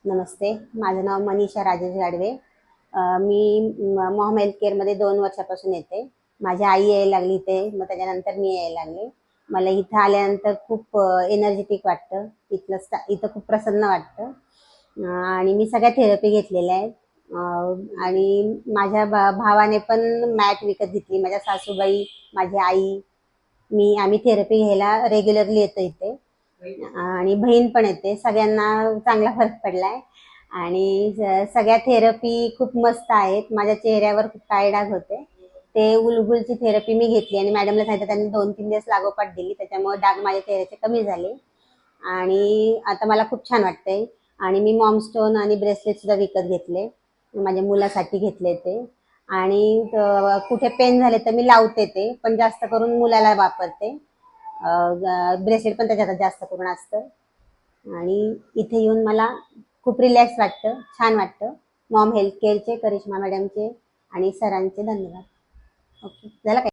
नमस्ते, माझं नाव मनीषा राजेश गाडवे. मी मॉम हेल्थ केअरमध्ये 2 वर्षापासून येते. माझी आई यायला लागली इथे, मग त्याच्यानंतर मी यायला लागले. मला इथं आल्यानंतर खूप एनर्जेटिक वाटतं. इथं खूप प्रसन्न वाटतं. आणि मी सगळ्या थेरपी घेतलेल्या आहेत. आणि माझ्या भावाने पण मॅट विकत घेतली. माझ्या सासूबाई, माझी आई, आम्ही थेरपी घ्यायला रेग्युलरली येतो इथे. आणि बहीण पण येते. सगळ्यांना चांगला फरक पडलाय. आणि सगळ्या थेरपी खूप मस्त आहेत. माझ्या चेहऱ्यावर खूप काळे डाग होते, ते उलगुलची थेरपी मी घेतली आणि मॅडमला सांगितलं, त्यांनी 2-3 दिवस लागोपाठ दिली. त्याच्यामुळे डाग माझ्या चेहऱ्याचे कमी झाले आणि आता मला खूप छान वाटतंय. आणि मी मॉम स्टोन आणि ब्रेसलेट सुद्धा विकत घेतले, माझ्या मुलासाठी घेतले ते. आणि कुठे पेन झाले तर मी लावते ते, पण जास्त करून मुलाला वापरते. ब्रेसलेट पण त्याच्यात जास्त करून असतं. आणि इथे येऊन मला खूप रिलॅक्स वाटतं, छान वाटतं. मॉम हेल्थ केअरचे करिश्मा मॅडमचे आणि सरांचे धन्यवाद. ओके, झालं काय?